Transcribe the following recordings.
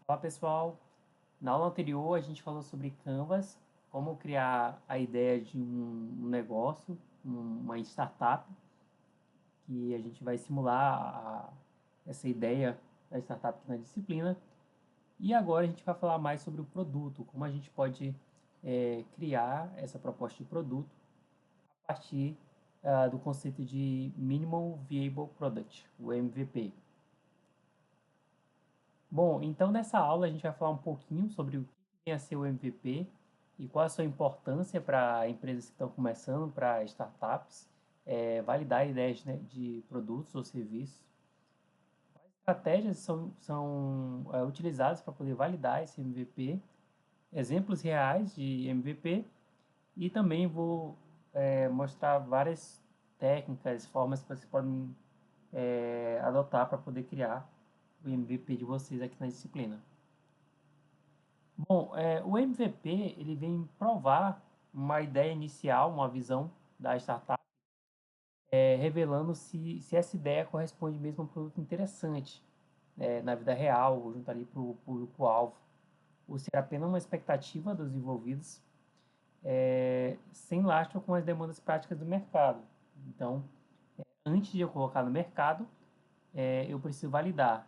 Olá pessoal, na aula anterior a gente falou sobre Canvas, como criar a ideia de um negócio, uma startup, que a gente vai simular essa ideia da startup aqui na disciplina. E agora a gente vai falar mais sobre o produto, como a gente pode criar essa proposta de produto a partir do conceito de Minimal Viable Product, o MVP. Bom, então nessa aula a gente vai falar um pouquinho sobre o que vem a ser o MVP e qual a sua importância para empresas que estão começando, para startups, validar ideias, né, de produtos ou serviços. Quais estratégias são utilizadas para poder validar esse MVP, exemplos reais de MVP e também vou mostrar várias técnicas, formas que vocês podem adotar para poder criar o MVP de vocês aqui na disciplina. Bom, o MVP ele vem provar uma ideia inicial, uma visão da startup, revelando se essa ideia corresponde mesmo a um produto interessante na vida real, ou junto ali para o público-alvo, ou se é apenas uma expectativa dos envolvidos, sem lastro com as demandas práticas do mercado. Então, antes de eu colocar no mercado, eu preciso validar.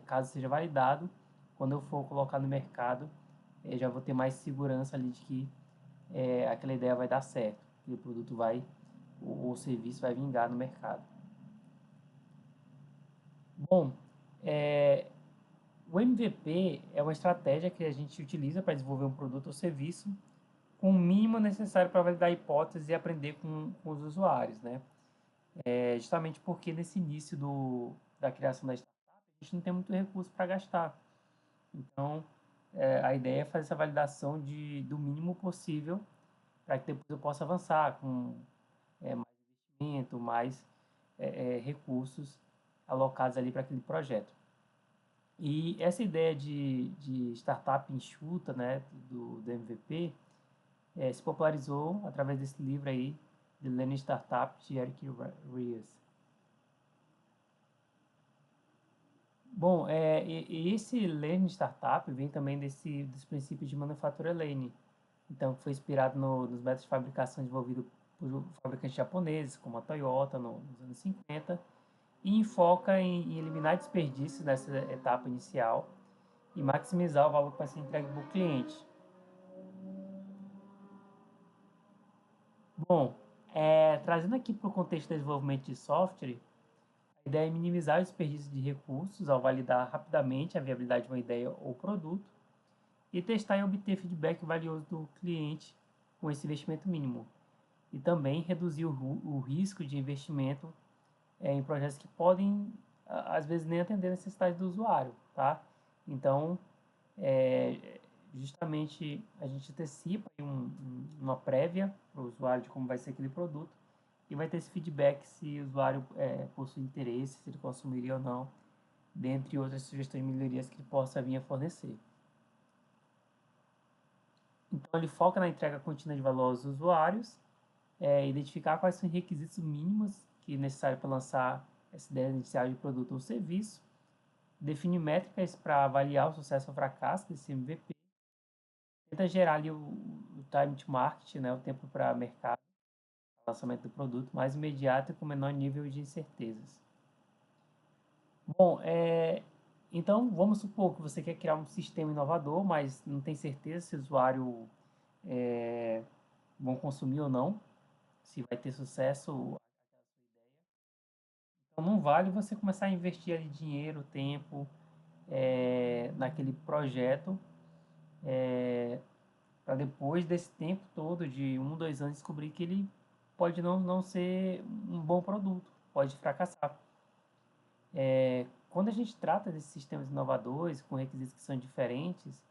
Caso seja validado, quando eu for colocar no mercado, já vou ter mais segurança ali de que aquela ideia vai dar certo, que o produto vai, o serviço vai vingar no mercado. Bom, o MVP é uma estratégia que a gente utiliza para desenvolver um produto ou serviço com o mínimo necessário para validar a hipótese e aprender com os usuários, né? Justamente porque nesse início da criação da startup, a gente não tem muito recurso para gastar. Então, a ideia é fazer essa validação do mínimo possível para que depois eu possa avançar com mais investimento, mais recursos alocados ali para aquele projeto. E essa ideia de startup enxuta, né, do MVP, se popularizou através desse livro aí, de Lean Startup, de Eric Ries. Bom, esse Lean Startup vem também dos princípios de manufatura Lean. Então, foi inspirado nos métodos de fabricação desenvolvidos por fabricantes japoneses, como a Toyota, nos anos 50, e enfoca em eliminar desperdícios nessa etapa inicial e maximizar o valor que vai ser entregue para o cliente. Bom, trazendo aqui para o contexto do desenvolvimento de software, a ideia é minimizar o desperdício de recursos ao validar rapidamente a viabilidade de uma ideia ou produto e testar e obter feedback valioso do cliente com esse investimento mínimo. E também reduzir o risco de investimento em projetos que podem, às vezes, nem atender a necessidade do usuário, tá? Então, justamente a gente antecipa uma prévia para o usuário de como vai ser aquele produto e vai ter esse feedback se o usuário possui interesse, se ele consumiria ou não, dentre outras sugestões de melhorias que ele possa vir a fornecer. Então, ele foca na entrega contínua de valor aos usuários, identificar quais são os requisitos mínimos que é necessário para lançar essa ideia inicial de produto ou serviço, definir métricas para avaliar o sucesso ou fracasso desse MVP, tenta gerar ali o time to market, né, o tempo para mercado, lançamento do produto mais imediato e com menor nível de incertezas. Bom, então vamos supor que você quer criar um sistema inovador, mas não tem certeza se o usuário vão consumir ou não, se vai ter sucesso. Então não vale você começar a investir ali dinheiro, tempo naquele projeto para depois desse tempo todo, de 2 anos, descobrir que ele pode não ser um bom produto, pode fracassar. Quando a gente trata desses sistemas inovadores, com requisitos que são diferentes,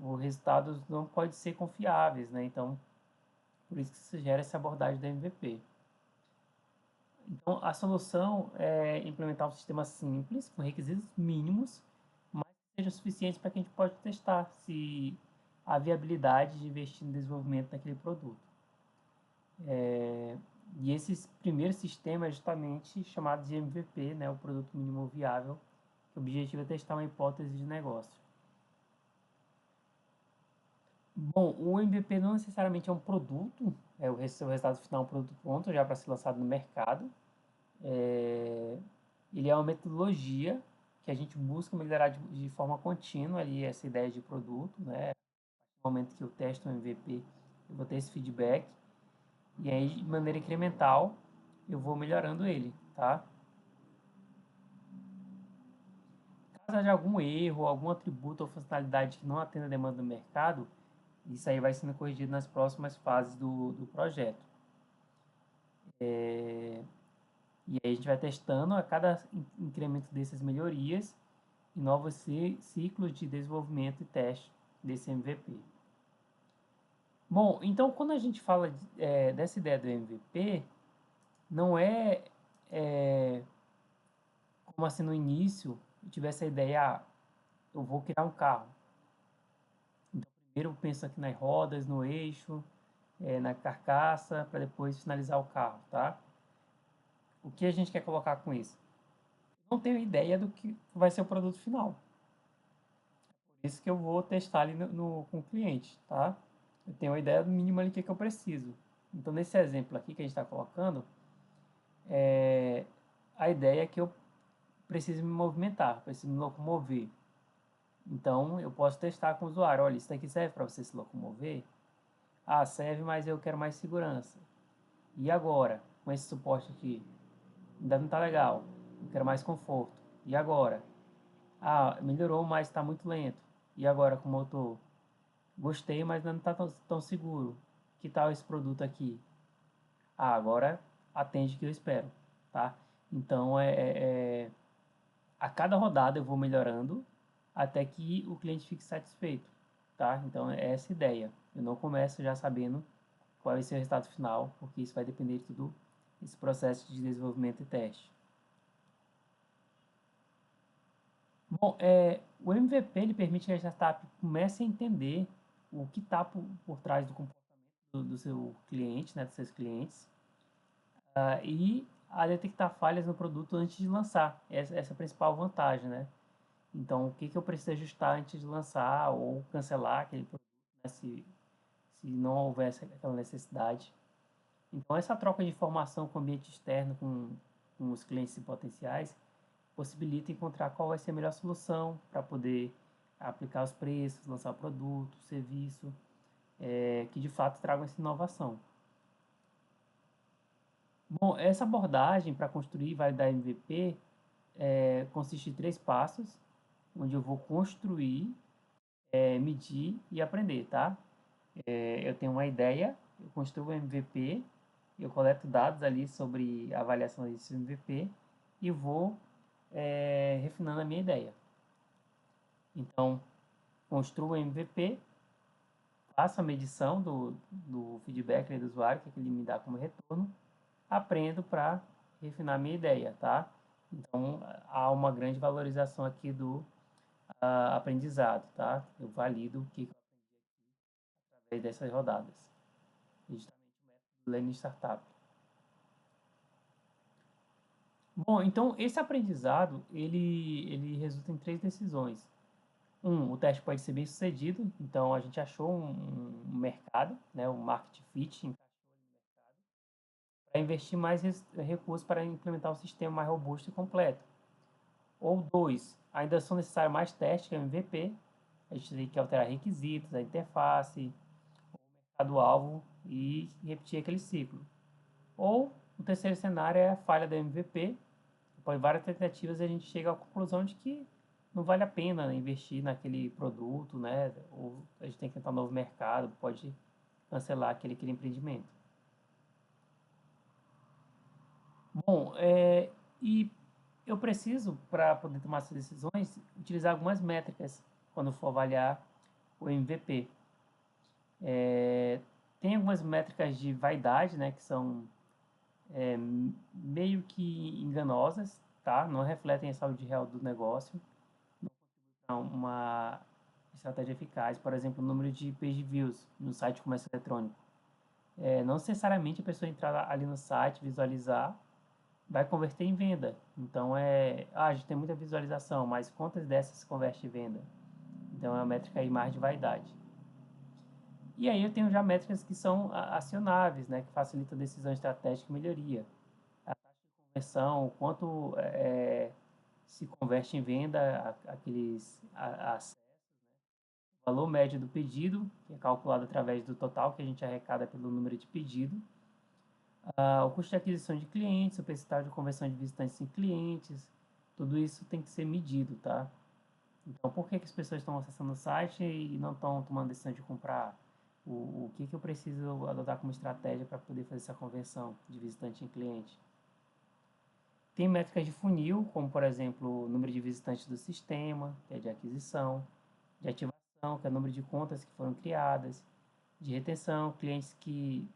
os resultados não podem ser confiáveis, né? Então, por isso que se gera essa abordagem da MVP. Então, a solução é implementar um sistema simples, com requisitos mínimos, mas que sejam suficientes para que a gente possa testar se há viabilidade de investir no desenvolvimento daquele produto. E esse primeiro sistema é justamente chamado de MVP, né, o produto mínimo viável, que O objetivo é testar uma hipótese de negócio. Bom, o MVP não necessariamente é um produto, seu resultado final é um produto pronto já para ser lançado no mercado. Ele é uma metodologia que a gente busca melhorar de forma contínua ali essa ideia de produto, né? No momento que eu testo um MVP, eu vou ter esse feedback e aí de maneira incremental eu vou melhorando ele, tá? Caso haja algum erro, algum atributo ou funcionalidade que não atenda a demanda do mercado, isso aí vai sendo corrigido nas próximas fases do projeto. E aí a gente vai testando a cada incremento dessas melhorias e novos ciclos de desenvolvimento e teste desse MVP. Bom, então quando a gente fala dessa ideia do MVP, não é como assim no início eu tivesse a ideia, eu vou criar um carro. Então primeiro eu penso aqui nas rodas, no eixo, na carcaça, para depois finalizar o carro, tá? O que a gente quer colocar com isso? Eu não tenho ideia do que vai ser o produto final. Por isso que eu vou testar ali com o cliente, tá? Eu tenho uma ideia mínima ali do que eu preciso. Então, nesse exemplo aqui que a gente está colocando, a ideia é que eu preciso me movimentar, preciso me locomover. Então, eu posso testar com o usuário. Olha, isso daqui serve para você se locomover? Ah, serve, mas eu quero mais segurança. E agora, com esse suporte aqui? Ainda não está legal. Eu quero mais conforto. E agora? Ah, melhorou, mas está muito lento. E agora com o motor? Gostei, mas não está tão seguro. Que tal esse produto aqui? Ah, agora atende o que eu espero, tá? Então, a cada rodada eu vou melhorando até que o cliente fique satisfeito, tá? Então, é essa a ideia. Eu não começo já sabendo qual vai ser o resultado final, porque isso vai depender de tudo esse processo de desenvolvimento e teste. Bom, o MVP ele permite que a startup comece a entender o que está por trás do comportamento do seu cliente, né, dos seus clientes, e a detectar falhas no produto antes de lançar. Essa é a principal vantagem, né? Então, o que, que eu preciso ajustar antes de lançar ou cancelar aquele produto, né, se não houvesse aquela necessidade. Então, essa troca de informação com o ambiente externo, com os clientes e potenciais, possibilita encontrar qual vai ser a melhor solução para poder aplicar os preços, lançar o produto, o serviço, que de fato tragam essa inovação. Bom, essa abordagem para construir e validar MVP consiste em 3 passos, onde eu vou construir, medir e aprender, tá? Eu tenho uma ideia, eu construo o MVP, eu coleto dados ali sobre a avaliação desse MVP e vou refinando a minha ideia. Então, construo o MVP, faço a medição do feedback do usuário, que ele me dá como retorno, aprendo para refinar a minha ideia, tá? Então, há uma grande valorização aqui do aprendizado, tá? Eu valido o que eu aprendi através dessas rodadas. Justamente o método Lean Startup. Bom, então esse aprendizado, ele resulta em 3 decisões. O teste pode ser bem sucedido, então a gente achou um mercado, né, um market fit, encaixou no mercado, para investir mais recursos para implementar um sistema mais robusto e completo. Ou 2, ainda são necessários mais testes que o MVP, a gente tem que alterar requisitos, a interface, o mercado-alvo e repetir aquele ciclo. Ou o terceiro cenário é a falha do MVP, depois de várias tentativas a gente chega à conclusão de que não vale a pena investir naquele produto, né? Ou a gente tem que tentar um novo mercado, pode cancelar aquele empreendimento. Bom, e eu preciso, para poder tomar essas decisões, utilizar algumas métricas quando for avaliar o MVP. Tem algumas métricas de vaidade, né, que são meio que enganosas, tá? Não refletem a saúde real do negócio. Não uma estratégia eficaz, por exemplo, o número de page views no site de comércio eletrônico. Não necessariamente a pessoa entrar ali no site, visualizar vai converter em venda. Então, a gente tem muita visualização, mas quantas dessas se converte em venda? Então, é uma métrica aí mais de vaidade. E aí eu tenho já métricas que são acionáveis, né, que facilitam decisão estratégica e melhoria. A taxa de conversão, o quanto se converte em venda aqueles acessos, o valor médio do pedido, que é calculado através do total que a gente arrecada pelo número de pedido, o custo de aquisição de clientes, o percentual de conversão de visitantes em clientes, tudo isso tem que ser medido, tá? Então, por que, que as pessoas estão acessando o site e não estão tomando decisão de comprar? O que, que eu preciso adotar como estratégia para poder fazer essa conversão de visitante em cliente? Tem métricas de funil, como por exemplo, o número de visitantes do sistema, que é de aquisição, de ativação, que é o número de contas que foram criadas, de retenção, clientes que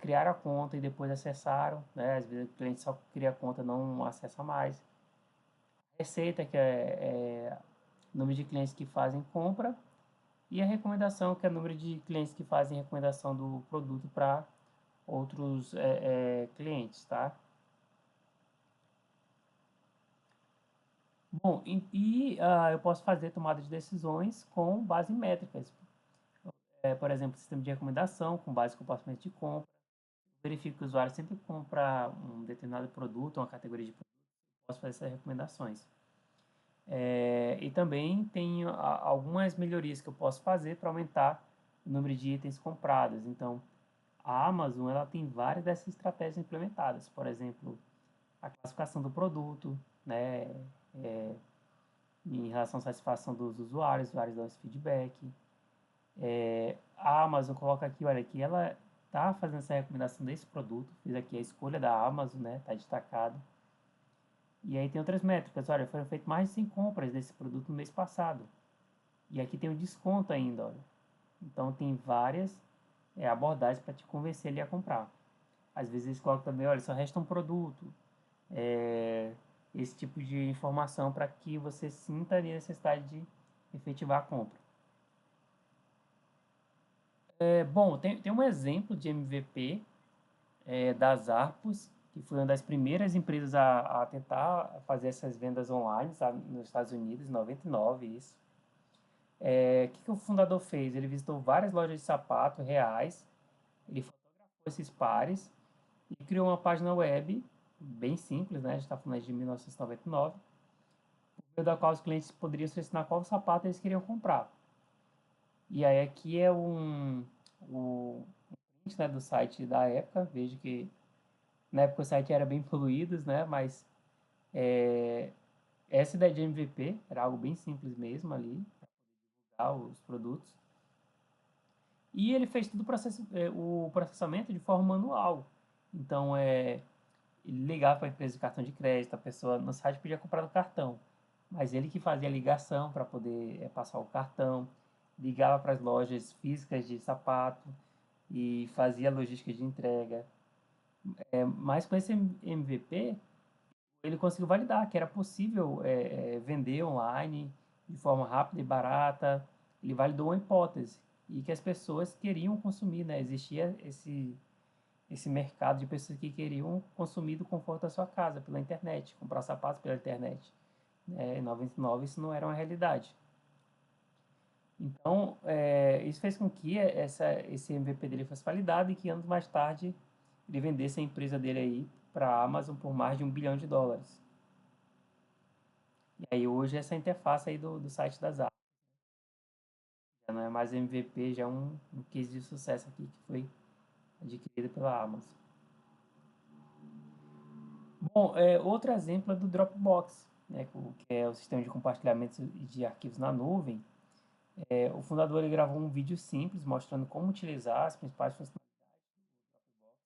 criaram a conta e depois acessaram, né? Às vezes o cliente só cria a conta, não acessa mais. Receita, que é o número de clientes que fazem compra, e a recomendação, que é o número de clientes que fazem recomendação do produto para outros clientes, tá? Bom, eu posso fazer tomada de decisões com base em métricas. Por exemplo, sistema de recomendação com base em comportamento de compra. Verifico que o usuário sempre compra um determinado produto, uma categoria de produto, posso fazer essas recomendações. E também tem algumas melhorias que eu posso fazer para aumentar o número de itens comprados. Então, a Amazon ela tem várias dessas estratégias implementadas. Por exemplo, a classificação do produto, né, em relação à satisfação dos usuários, os usuários dão esse feedback. A Amazon coloca aqui, olha, que ela está fazendo essa recomendação desse produto, fiz aqui a escolha da Amazon, né, está destacado. E aí tem outras métricas, olha, foram feitas mais de 100 compras desse produto no mês passado. E aqui tem um desconto ainda, olha. Então tem várias abordagens para te convencer ali a comprar. Às vezes eles colocam também, olha, só resta um produto. Esse tipo de informação para que você sinta a necessidade de efetivar a compra. Bom, tem um exemplo de MVP da Zarpus, que foi uma das primeiras empresas a tentar fazer essas vendas online, sabe, nos Estados Unidos, em 99, isso. Que o fundador fez? Ele visitou várias lojas de sapato reais, ele fotografou esses pares e criou uma página web bem simples, né? A gente está falando de 1999, por meio da qual os clientes poderiam selecionar qual sapato eles queriam comprar. E aí aqui é o print, né, do site da época. Vejo que na época o site era bem poluído, né? Mas essa ideia de MVP era algo bem simples mesmo ali, para divulgar os produtos. E ele fez todo o processamento de forma manual. Então, ele ligava para a empresa de cartão de crédito, a pessoa no site podia comprar no cartão, mas ele que fazia a ligação para poder passar o cartão, ligava para as lojas físicas de sapato e fazia a logística de entrega. Mas com esse MVP, ele conseguiu validar que era possível vender online de forma rápida e barata. Ele validou uma hipótese e que as pessoas queriam consumir, né? Existia esse mercado de pessoas que queriam consumir do conforto da sua casa, pela internet, comprar sapatos pela internet. Em 99 isso não era uma realidade. Então, isso fez com que esse MVP dele fosse validado e que anos mais tarde ele vendesse a empresa dele aí para a Amazon por mais de US$ 1 bilhão. E aí hoje essa interface aí do site das Apple. Já não é mais MVP, já é um case de sucesso aqui que foi adquirido pela Amazon. Bom, outro exemplo é do Dropbox, né, que é o sistema de compartilhamento de arquivos na nuvem. O fundador ele gravou um vídeo simples mostrando como utilizar as principais funcionalidades do Dropbox.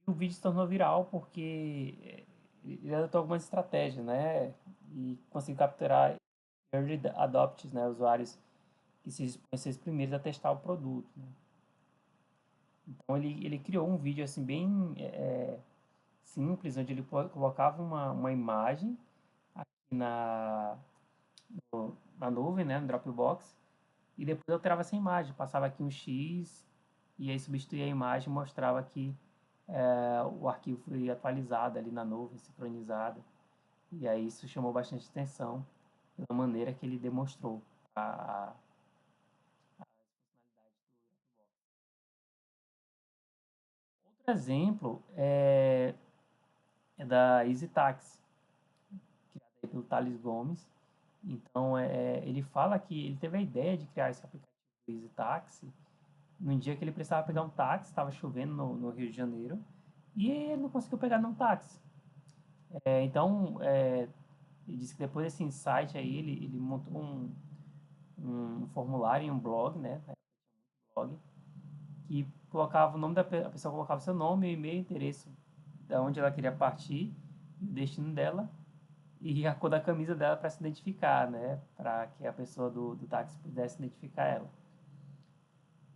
E o vídeo se tornou viral porque ele adotou algumas estratégias, né, e conseguiu capturar early adopters, né, usuários que se expõem a ser os primeiros a testar o produto, né. Então ele criou um vídeo assim bem simples, onde ele colocava uma imagem aqui na nuvem, né, no Dropbox, e depois alterava essa imagem, passava aqui um X, e aí substituía a imagem e mostrava aqui o arquivo foi atualizado ali na nuvem, sincronizado, e aí isso chamou bastante atenção pela maneira que ele demonstrou a funcionalidade do Box. Outro exemplo é da EasyTax, criada aí pelo Thales Gomes. Então, ele fala que ele teve a ideia de criar esse aplicativo do EasyTax num dia que ele precisava pegar um táxi, estava chovendo no Rio de Janeiro, e ele não conseguiu pegar nenhum táxi. Então, ele disse que depois desse insight aí, ele montou um formulário em um blog, né? Blog, que colocava o nome a pessoa colocava seu nome, e-mail, endereço, da onde ela queria partir, o destino dela e a cor da camisa dela para se identificar, né? Para que a pessoa do táxi pudesse identificar ela.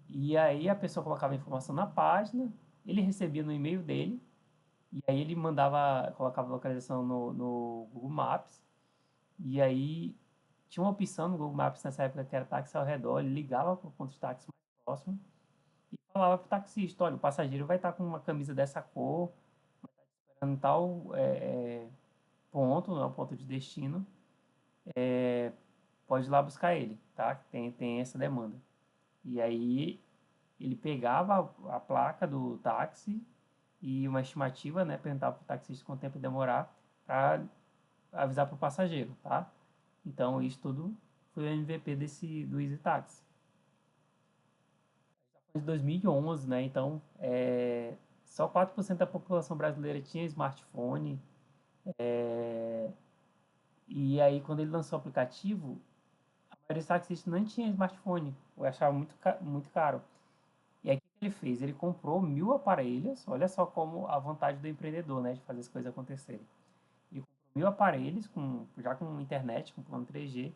E aí a pessoa colocava a informação na página, ele recebia no e-mail dele, e aí ele colocava a localização no Google Maps, e aí tinha uma opção no Google Maps nessa época que era táxi ao redor, ele ligava para o ponto de táxi mais próximo e falava para o taxista, olha, o passageiro vai estar com uma camisa dessa cor, vai estar esperando tal ponto, né, o ponto de destino, pode ir lá buscar ele, tá? Tem essa demanda. E aí ele pegava a placa do táxi e uma estimativa, né? Perguntava para o taxista quanto tempo demorar para avisar para o passageiro, tá? Então, isso tudo foi o MVP do Easy Taxi. De 2011, né? Então, só 4% da população brasileira tinha smartphone. E aí, quando ele lançou o aplicativo, a maioria dos taxistas não tinha smartphone. Eu achava muito caro. E aí, o que ele fez? Ele comprou 1.000 aparelhos. Olha só como a vontade do empreendedor, né? De fazer as coisas acontecerem. Ele comprou 1.000 aparelhos, já com internet, com plano 3G,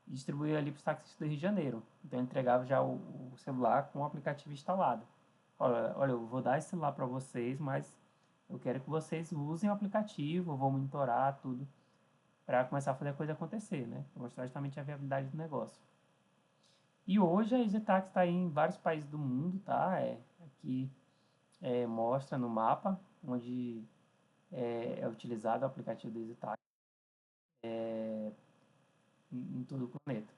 e distribuiu ali para os taxistas do Rio de Janeiro. Então, ele entregava já o celular com o aplicativo instalado. Olha, eu vou dar esse celular para vocês, mas eu quero que vocês usem o aplicativo, eu vou monitorar tudo para começar a fazer a coisa acontecer, né? Para mostrar justamente a viabilidade do negócio. E hoje a EasyTax está em vários países do mundo, tá? Aqui mostra no mapa onde é utilizado o aplicativo do EasyTax em todo o planeta.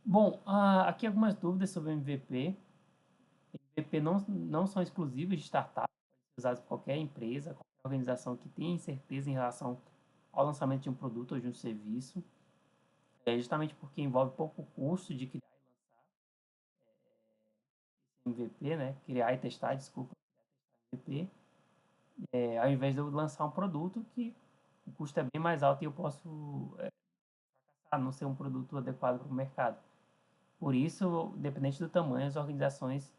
Bom, aqui algumas dúvidas sobre o MVP. MVP não são exclusivos de startups, podem ser usados por qualquer empresa, qualquer organização que tenha incerteza em relação ao lançamento de um produto ou de um serviço. Justamente porque envolve pouco custo de criar e lançar esse MVP, né? Criar e testar, desculpa, MVP, ao invés de eu lançar um produto que o custo é bem mais alto e eu posso não ser um produto adequado para o mercado. Por isso, independente do tamanho, as organizações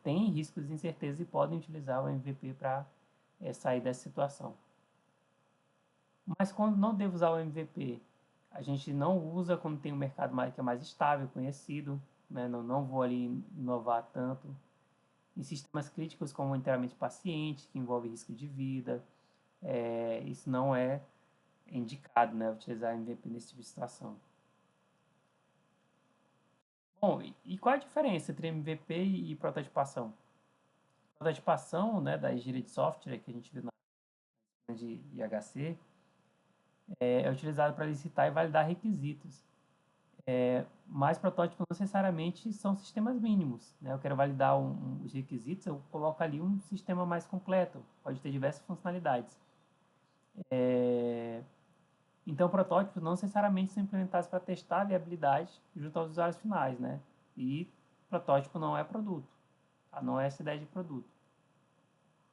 têm riscos de incerteza e podem utilizar o MVP para sair dessa situação. Mas quando não devo usar o MVP, a gente não usa quando tem um mercado que é mais estável, conhecido, né? Não vou ali inovar tanto. Em sistemas críticos como o inteiramente paciente, que envolve risco de vida, isso não é indicado, né? Utilizar MVP nesse tipo de situação. Bom, e qual a diferença entre MVP e prototipação? Prototipação, né, da engenharia de software que a gente viu na de IHC, é utilizado para licitar e validar requisitos. Mas protótipos não necessariamente são sistemas mínimos, né? Eu quero validar os requisitos, eu coloco ali um sistema mais completo, pode ter diversas funcionalidades. Então, protótipos não necessariamente são implementados para testar a viabilidade junto aos usuários finais, né? E protótipo não é produto, tá? Não é essa ideia de produto,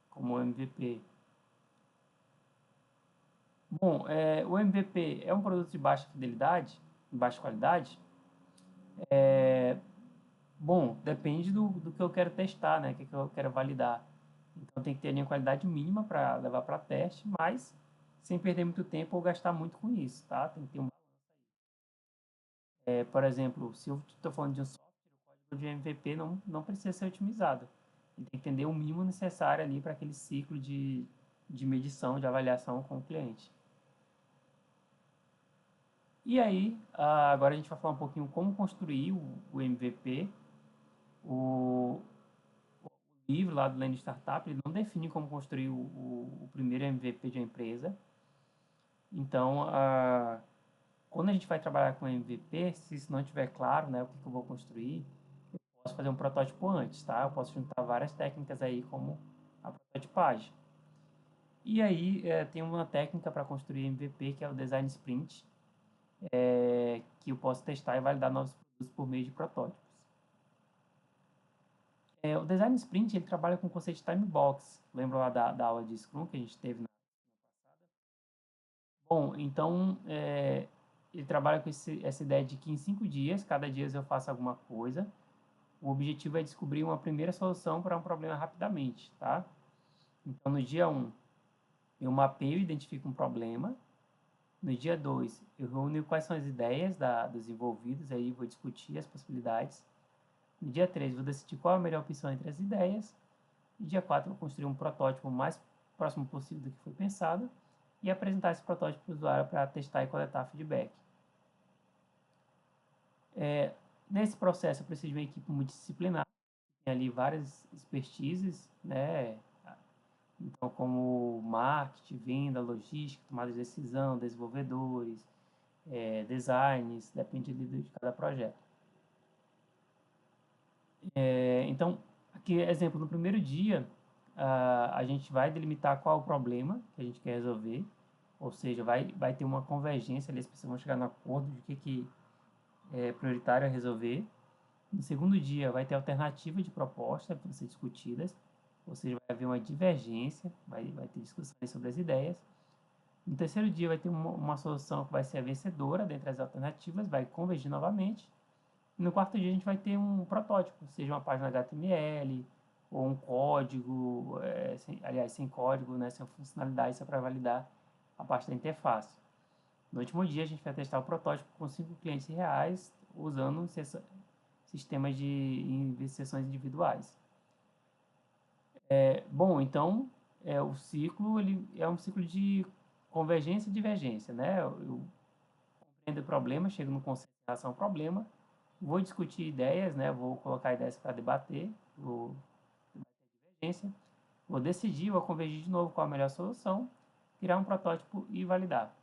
como o MVP. Bom, o MVP é um produto de baixa fidelidade, de baixa qualidade? Bom, depende do que eu quero testar, né? O que eu quero validar. Então tem que ter ali uma qualidade mínima para levar para teste, mas sem perder muito tempo ou gastar muito com isso, tá? Tem que ter um balance aí. Por exemplo, se eu estou falando de um software, o código de MVP não precisa ser otimizado. Ele tem que entender o mínimo necessário ali para aquele ciclo de medição, de avaliação com o cliente. E aí, agora a gente vai falar um pouquinho como construir o MVP. O livro lá do Lean Startup, ele não define como construir o primeiro MVP de uma empresa. Então, quando a gente vai trabalhar com MVP, se isso não estiver claro, né, o que eu vou construir, eu posso fazer um protótipo antes, tá? Eu posso juntar várias técnicas aí, como a prototipagem. E aí, tem uma técnica para construir MVP, que é o Design Sprint, que eu posso testar e validar novos produtos por meio de protótipos. O Design Sprint, ele trabalha com o conceito de time box. Lembra lá da aula de Scrum que a gente teve na passada? Bom, então, ele trabalha com essa ideia de que em 5 dias, cada dia eu faço alguma coisa. O objetivo é descobrir uma primeira solução para um problema rapidamente, tá? Então, no dia 1, eu mapeio e identifico um problema. No dia 2, eu reúno quais são as ideias dos envolvidos, aí vou discutir as possibilidades. No dia 3, vou decidir qual é a melhor opção entre as ideias. No dia 4, vou construir um protótipo o mais próximo possível do que foi pensado e apresentar esse protótipo para o usuário para testar e coletar feedback. Nesse processo, eu preciso de uma equipe multidisciplinar, que tem ali várias expertises, né? Então, como marketing, venda, logística, tomada de decisão, desenvolvedores, designs, depende de cada projeto. Então, aqui, exemplo, no primeiro dia, a gente vai delimitar qual é o problema que a gente quer resolver, ou seja, vai ter uma convergência ali, as pessoas vão chegar no acordo de que é prioritário a resolver. No segundo dia, vai ter alternativa de proposta para ser discutidas, ou seja, vai haver uma divergência, vai ter discussões sobre as ideias. No terceiro dia, vai ter uma solução que vai ser a vencedora dentre as alternativas, vai convergir novamente. E no quarto dia, a gente vai ter um protótipo, seja uma página HTML ou um código, sem código, né, sem funcionalidade, só para validar a parte da interface. No último dia, a gente vai testar o protótipo com 5 clientes reais, usando sistemas de sessões individuais. Bom, então, o ciclo ele é um ciclo de convergência e divergência, né? Eu compreendo o problema, chego no consenso em relação ao problema, vou discutir ideias, né? Vou colocar ideias para debater, vou debater a divergência, vou decidir, vou convergir de novo qual a melhor solução, criar um protótipo e validar.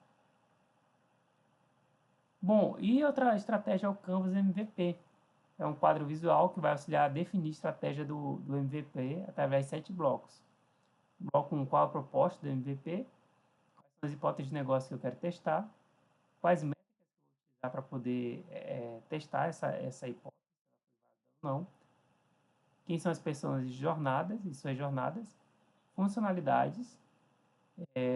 Bom, e outra estratégia é o Canvas MVP. É um quadro visual que vai auxiliar a definir a estratégia do MVP através de 7 blocos. Bloco 1, qual a proposta do MVP, quais são as hipóteses de negócio que eu quero testar, quais métricas que eu vou utilizar para poder testar essa hipótese, se ela foi válida ou não, quem são as pessoas de jornadas e suas jornadas, funcionalidades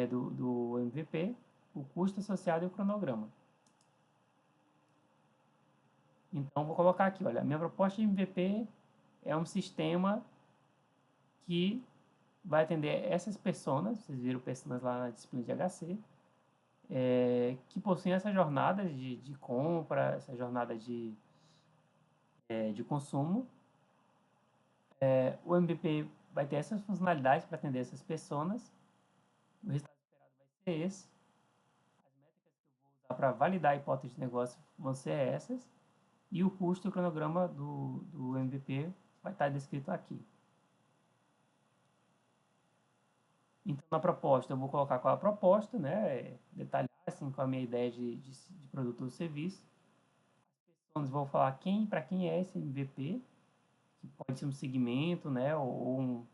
do MVP, o custo associado e o cronograma. Então, vou colocar aqui, olha, a minha proposta de MVP é um sistema que vai atender essas pessoas, vocês viram pessoas lá na disciplina de HC, que possuem essa jornada de compra, essa jornada de consumo. O MVP vai ter essas funcionalidades para atender essas pessoas. O resultado esperado vai ser esse. As métricas que eu vou usar para validar a hipótese de negócio vão ser essas. E o custo e o cronograma do MVP vai estar descrito aqui. Então, na proposta, eu vou colocar qual é a proposta, né? Detalhar assim, qual é a minha ideia de produto ou serviço. As pessoas vão falar para quem é esse MVP, que pode ser um segmento, né? Ou um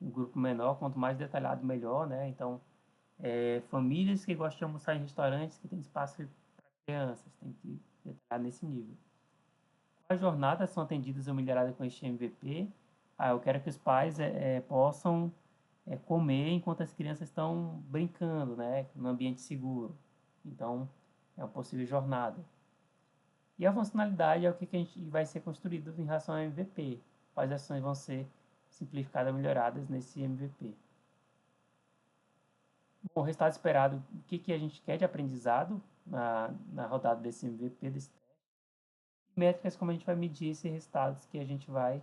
grupo menor, quanto mais detalhado, melhor, né? Então, famílias que gostam de almoçar em restaurantes que tem espaço para crianças, tem que detalhar nesse nível. Quais jornadas são atendidas ou melhoradas com este MVP? Eu quero que os pais possam comer enquanto as crianças estão brincando, né, no ambiente seguro. Então, é uma possível jornada. E a funcionalidade é o que a gente vai ser construído em relação ao MVP. Quais ações vão ser simplificadas ou melhoradas nesse MVP. Bom, o resultado esperado, o que a gente quer de aprendizado na rodada desse MVP, desse teste. Métricas, como a gente vai medir esses resultados que a gente vai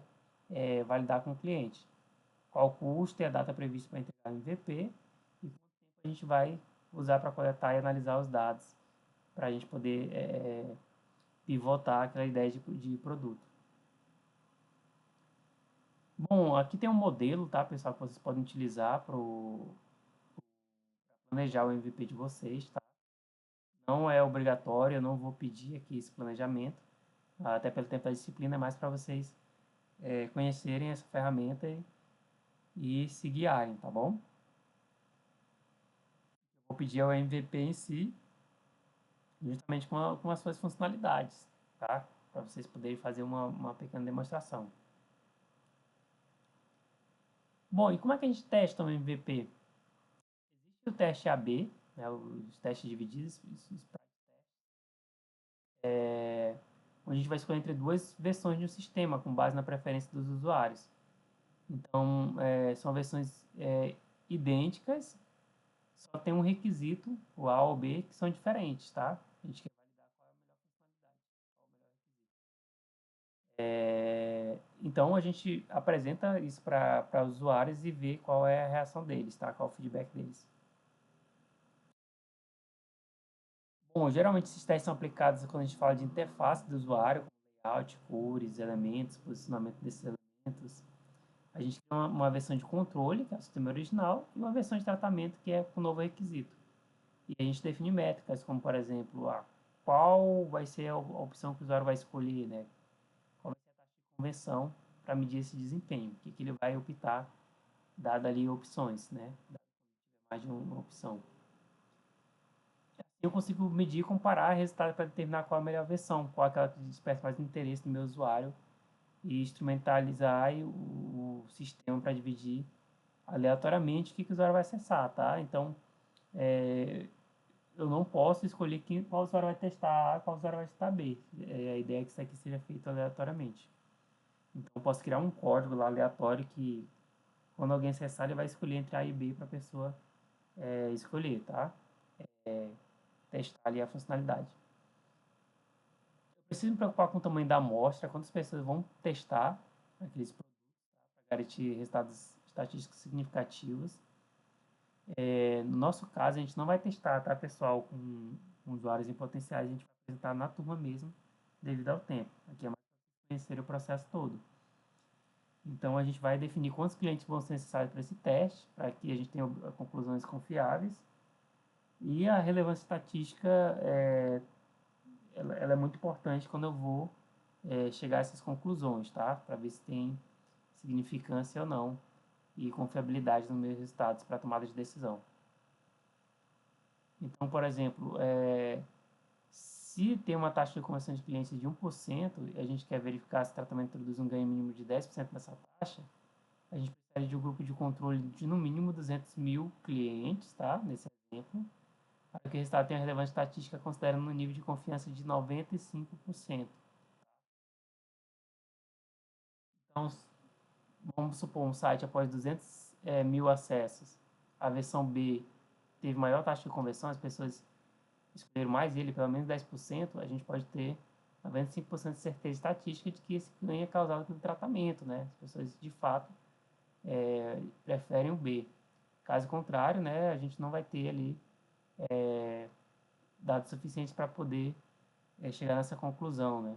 validar com o cliente. Qual o custo e a data prevista para entregar o MVP e quanto tempo a gente vai usar para coletar e analisar os dados para a gente poder pivotar aquela ideia de produto. Bom, aqui tem um modelo, tá, pessoal, que vocês podem utilizar para planejar o MVP de vocês, tá? Não é obrigatório, eu não vou pedir aqui esse planejamento, até pelo tempo da disciplina, é mais para vocês conhecerem essa ferramenta e se guiarem, tá bom? Eu vou pedir ao MVP em si, justamente com as suas funcionalidades, tá? Para vocês poderem fazer uma pequena demonstração. Bom, e como é que a gente testa o MVP? Existe o teste AB, né, os testes divididos, onde a gente vai escolher entre duas versões de um sistema, com base na preferência dos usuários. Então, são versões idênticas, só tem um requisito, o A ou B, que são diferentes, tá? A gente quer validar qual é a melhor funcionalidade, qual é o melhor requisito. Então, a gente apresenta isso para os usuários e vê qual é a reação deles, tá? Qual é o feedback deles. Bom, geralmente esses testes são aplicados quando a gente fala de interface do usuário, como layout, cores, elementos, posicionamento desses elementos. A gente tem uma versão de controle, que é o sistema original, e uma versão de tratamento, que é com o novo requisito. E a gente define métricas, como por exemplo, qual vai ser a opção que o usuário vai escolher, né? Qual vai ser a taxa de conversão para medir esse desempenho, o que ele vai optar, dada ali opções, né? Mais de uma opção. Eu consigo medir e comparar resultados para determinar qual é a melhor versão, qual é aquela que desperta mais interesse no meu usuário e instrumentalizar o sistema para dividir aleatoriamente o que o usuário vai acessar, tá? Então, eu não posso escolher qual usuário vai testar A, qual usuário vai testar B. A ideia é que isso aqui seja feito aleatoriamente. Então, eu posso criar um código lá aleatório que, quando alguém acessar, ele vai escolher entre A e B para a pessoa escolher, tá? Testar ali a funcionalidade. Eu preciso me preocupar com o tamanho da amostra, quantas pessoas vão testar aqueles produtos, tá? Para garantir resultados estatísticos significativos. No nosso caso, a gente não vai testar, tá, pessoal, com usuários em potenciais, a gente vai apresentar na turma mesmo, devido ao tempo. Aqui é mais para conhecer o processo todo. Então, a gente vai definir quantos clientes vão ser necessários para esse teste, para que a gente tenha conclusões confiáveis. E a relevância estatística, ela é muito importante quando eu vou chegar a essas conclusões, tá? Para ver se tem significância ou não e confiabilidade nos meus resultados para tomada de decisão. Então, por exemplo, se tem uma taxa de conversão de clientes de 1% e a gente quer verificar se o tratamento produz um ganho mínimo de 10% nessa taxa, a gente precisa de um grupo de controle de no mínimo 200 mil clientes, tá? Nesse exemplo. Para que o resultado tenha relevância estatística considerando um nível de confiança de 95%. Então, vamos supor um site após 200 mil acessos, a versão B teve maior taxa de conversão, as pessoas escolheram mais ele, pelo menos 10%, a gente pode ter 95% de certeza estatística de que esse ganho é causado pelo tratamento, né? As pessoas, de fato, preferem o B. Caso contrário, né, a gente não vai ter ali dados suficientes para poder chegar nessa conclusão, né?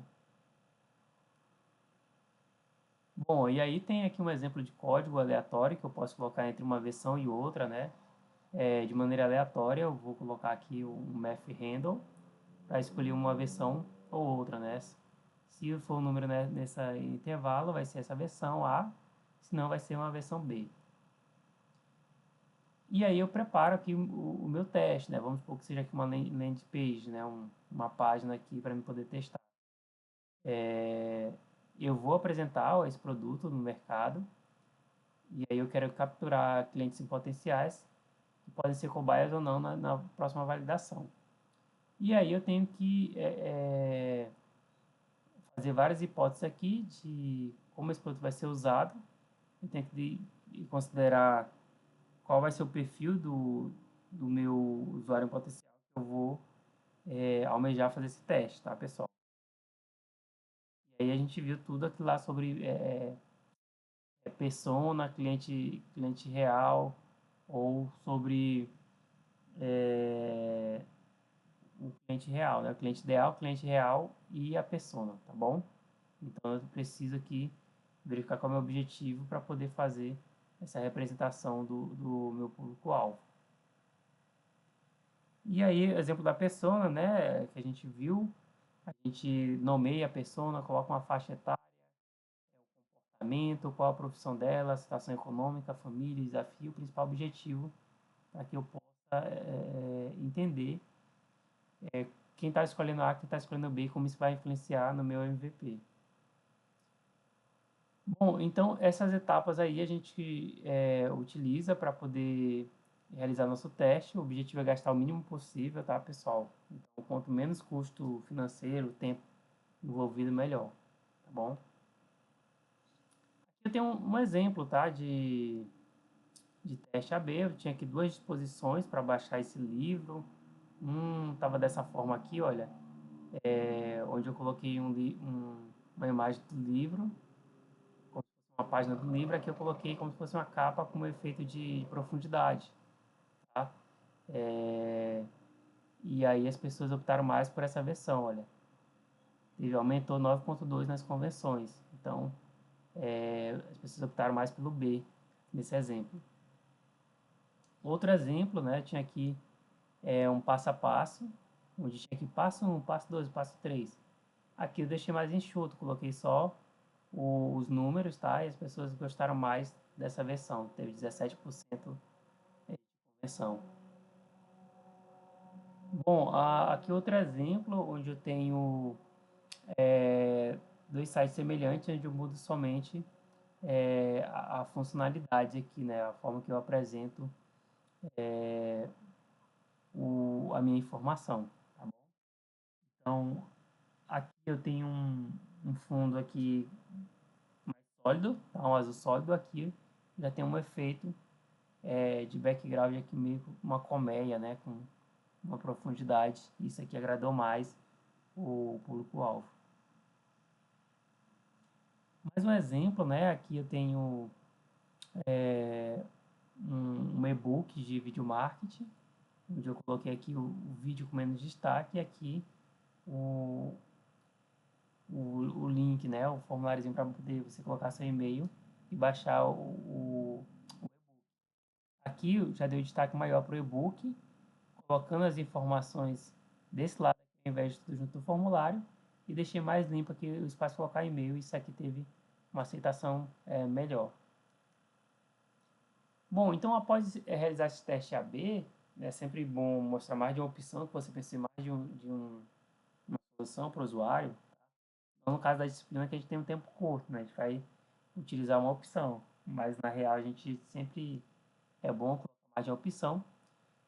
Bom, e aí tem aqui um exemplo de código aleatório que eu posso colocar entre uma versão e outra, né? De maneira aleatória, eu vou colocar aqui um math handle para escolher uma versão ou outra, né? Se for um número nesse intervalo, vai ser essa versão A, senão vai ser uma versão B. E aí eu preparo aqui o meu teste, né? Vamos supor que seja aqui uma landing page, né? Uma página aqui para me poder testar. Eu vou apresentar esse produto no mercado e aí eu quero capturar clientes em potenciais que podem ser cobaias ou não na próxima validação. E aí eu tenho que fazer várias hipóteses aqui de como esse produto vai ser usado. Eu tenho que considerar qual vai ser o perfil do meu usuário em potencial que eu vou almejar fazer esse teste, tá, pessoal? E aí a gente viu tudo aquilo lá sobre persona, cliente real, ou sobre o cliente real, né? O cliente ideal, cliente real e a persona, tá bom? Então eu preciso aqui verificar qual é o meu objetivo para poder fazer essa representação do meu público-alvo. E aí, exemplo da persona, né, que a gente viu, a gente nomeia a persona, coloca uma faixa etária, comportamento, qual a profissão dela, situação econômica, família, desafio, principal objetivo, para que eu possa entender quem está escolhendo A, quem está escolhendo B, como isso vai influenciar no meu MVP. Bom, então essas etapas aí a gente utiliza para poder realizar nosso teste. O objetivo é gastar o mínimo possível, tá, pessoal? Então, quanto menos custo financeiro, tempo envolvido, melhor, tá bom? Aqui eu tenho um exemplo, tá, de teste AB. Eu tinha aqui duas disposições para baixar esse livro. Estava dessa forma aqui, olha, onde eu coloquei uma imagem do livro, uma página do livro. Aqui eu coloquei como se fosse uma capa com um efeito de profundidade, tá? E aí as pessoas optaram mais por essa versão, olha. Aumentou 9,2 nas convenções. Então, as pessoas optaram mais pelo B, nesse exemplo. Outro exemplo, né, tinha aqui um passo a passo, onde tinha aqui passo 1, passo 2, passo 3. Aqui eu deixei mais enxuto, coloquei só os números, tá? E as pessoas gostaram mais dessa versão, teve 17% de conversão. Bom, aqui outro exemplo, onde eu tenho dois sites semelhantes, onde eu mudo somente a funcionalidade aqui, né? A forma que eu apresento a minha informação, tá bom? Então, aqui eu tenho um fundo aqui mais sólido, tá? Um azul sólido. Aqui já tem um efeito de background aqui meio com uma colmeia, né? Com uma profundidade. Isso aqui agradou mais o público-alvo. Mais um exemplo, né? Aqui eu tenho um e-book de vídeo marketing, onde eu coloquei aqui o vídeo com menos destaque e aqui o, o link, né? O formuláriozinho para poder você colocar seu e-mail e baixar o e-book. Aqui eu já dei o destaque maior para o e-book, colocando as informações desse lado aqui, ao invés de tudo junto do formulário, e deixei mais limpo aqui o espaço para colocar e-mail. Isso aqui teve uma aceitação melhor. Bom, então após realizar esse teste AB, é sempre bom mostrar mais de uma opção, que você pense mais uma solução para o usuário. Então, no caso da disciplina, que a gente tem um tempo curto, né? A gente vai utilizar uma opção, mas na real a gente sempre é bom colocar mais de uma opção,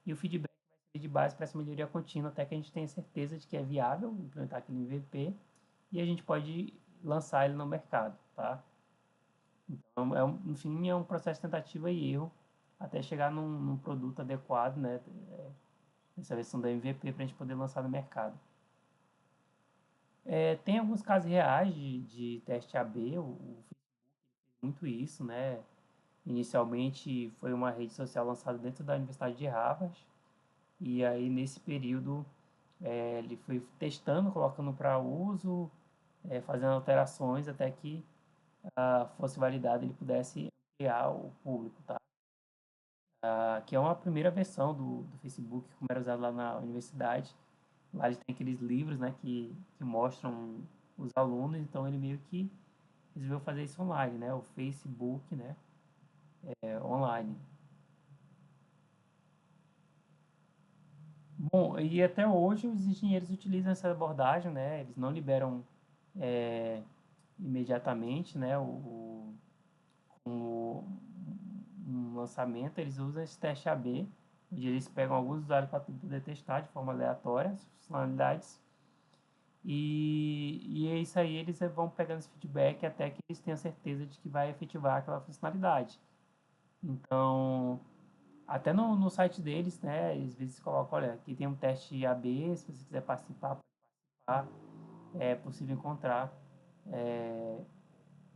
e o feedback vai ser de base para essa melhoria contínua até que a gente tenha certeza de que é viável implementar aquele MVP e a gente pode lançar ele no mercado, tá? Então, no fim, é um processo de tentativa e erro até chegar num produto adequado, né? Essa versão da MVP para a gente poder lançar no mercado. Tem alguns casos reais de teste AB, o Facebook fez muito isso, né? Inicialmente foi uma rede social lançada dentro da Universidade de Harvard, e aí nesse período ele foi testando, colocando para uso, fazendo alterações até que fosse validado ele pudesse ampliar o público, tá? Que é uma primeira versão do Facebook, como era usado lá na universidade. Lá eles têm aqueles livros, né, que mostram os alunos, então ele meio que resolveu fazer isso online, né, o Facebook, né, online. Bom, e até hoje os engenheiros utilizam essa abordagem, né, eles não liberam imediatamente, né, um lançamento, eles usam esse teste AB, onde eles pegam alguns usuários para poder testar de forma aleatória as funcionalidades. E é isso aí, eles vão pegando esse feedback até que eles tenham certeza de que vai efetivar aquela funcionalidade. Então, até no site deles, né, às vezes colocam, olha, aqui tem um teste AB, se você quiser participar, pode participar. É possível encontrar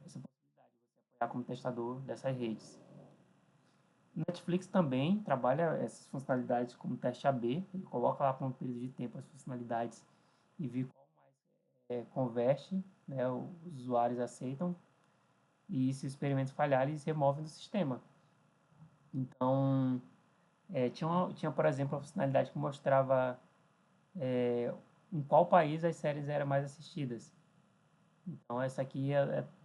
essa possibilidade de você apoiar como testador dessas redes. Netflix também trabalha essas funcionalidades como teste AB, ele coloca lá por um período de tempo as funcionalidades e vê qual mais converte, né, os usuários aceitam. e se os experimentos falharem, eles removem do sistema. Então, tinha, por exemplo, a funcionalidade que mostrava em qual país as séries eram mais assistidas. Então, essa aqui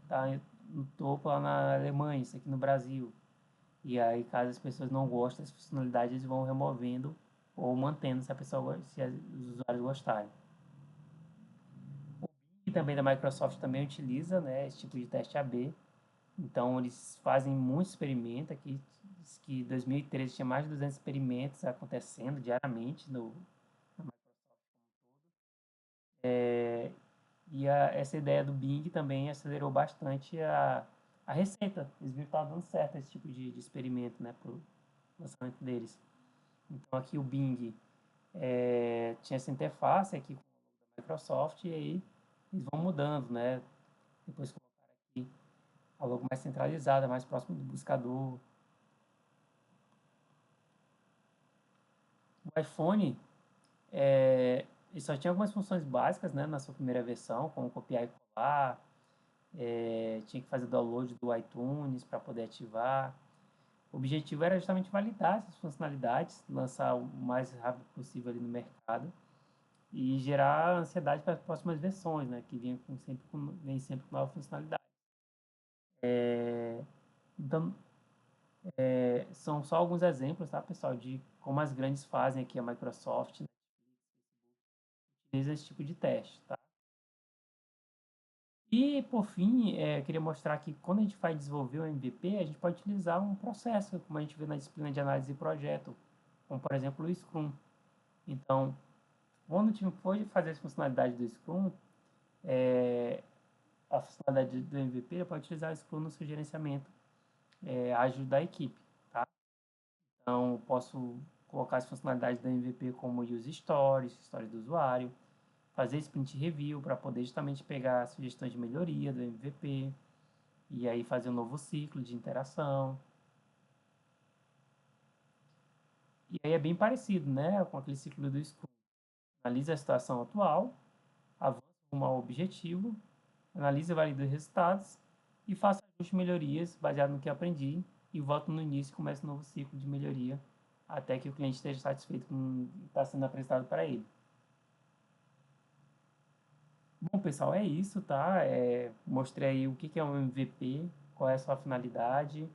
tá no topo lá na Alemanha, isso aqui no Brasil. E aí, caso as pessoas não gostem dessa funcionalidade, eles vão removendo ou mantendo se a pessoa, se os usuários gostarem. E também da Microsoft também utiliza, né, esse tipo de teste AB. Então, eles fazem muito experimento aqui, diz que em 2013 tinha mais de 200 experimentos acontecendo diariamente na Microsoft como um todo. E essa ideia do Bing também acelerou bastante a receita. Eles viram que estava dando certo esse tipo de experimento, né, para o lançamento deles. Então, aqui o Bing tinha essa interface aqui com o logo da Microsoft e aí eles vão mudando, né? Depois colocaram aqui a logo mais centralizada, mais próximo do buscador. O iPhone, ele só tinha algumas funções básicas, né, na sua primeira versão, como copiar e colar, tinha que fazer download do iTunes para poder ativar. O objetivo era justamente validar essas funcionalidades, lançar o mais rápido possível ali no mercado e gerar ansiedade para as próximas versões, né, que vem sempre com nova funcionalidade. Então, são só alguns exemplos, tá, pessoal, de como as grandes fazem aqui, a Microsoft, né, utiliza esse tipo de teste, tá? E, por fim, eu queria mostrar que quando a gente vai desenvolver o MVP, a gente pode utilizar um processo, como a gente vê na disciplina de análise de projeto, como, por exemplo, o Scrum. Então, quando o time for fazer as funcionalidades do Scrum, a funcionalidade do MVP pode utilizar o Scrum no seu gerenciamento ágil da equipe, tá? Então, posso colocar as funcionalidades do MVP como Use Stories, história do usuário, fazer sprint review para poder justamente pegar sugestões de melhoria do MVP e aí fazer um novo ciclo de interação. E aí é bem parecido, né, com aquele ciclo do Scrum. Analisa a situação atual, avança rumo ao objetivo, analisa e valida os resultados e faça ajustes e melhorias baseado no que aprendi e volto no início e começa um novo ciclo de melhoria até que o cliente esteja satisfeito com o que está sendo apresentado para ele. Bom, pessoal, é isso, tá? Mostrei aí o que é um MVP, qual é a sua finalidade,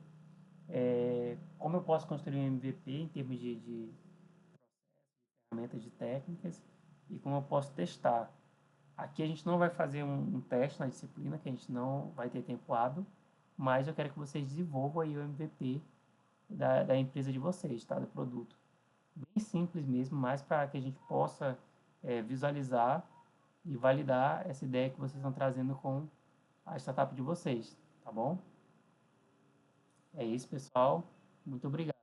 como eu posso construir um MVP em termos de ferramentas, de técnicas e como eu posso testar. Aqui a gente não vai fazer um teste na disciplina, que a gente não vai ter tempo hábil, mas eu quero que vocês desenvolvam aí o MVP da empresa de vocês, tá? Do produto. Bem simples mesmo, mais para que a gente possa visualizar e validar essa ideia que vocês estão trazendo com a startup de vocês, tá bom? É isso, pessoal. Muito obrigado.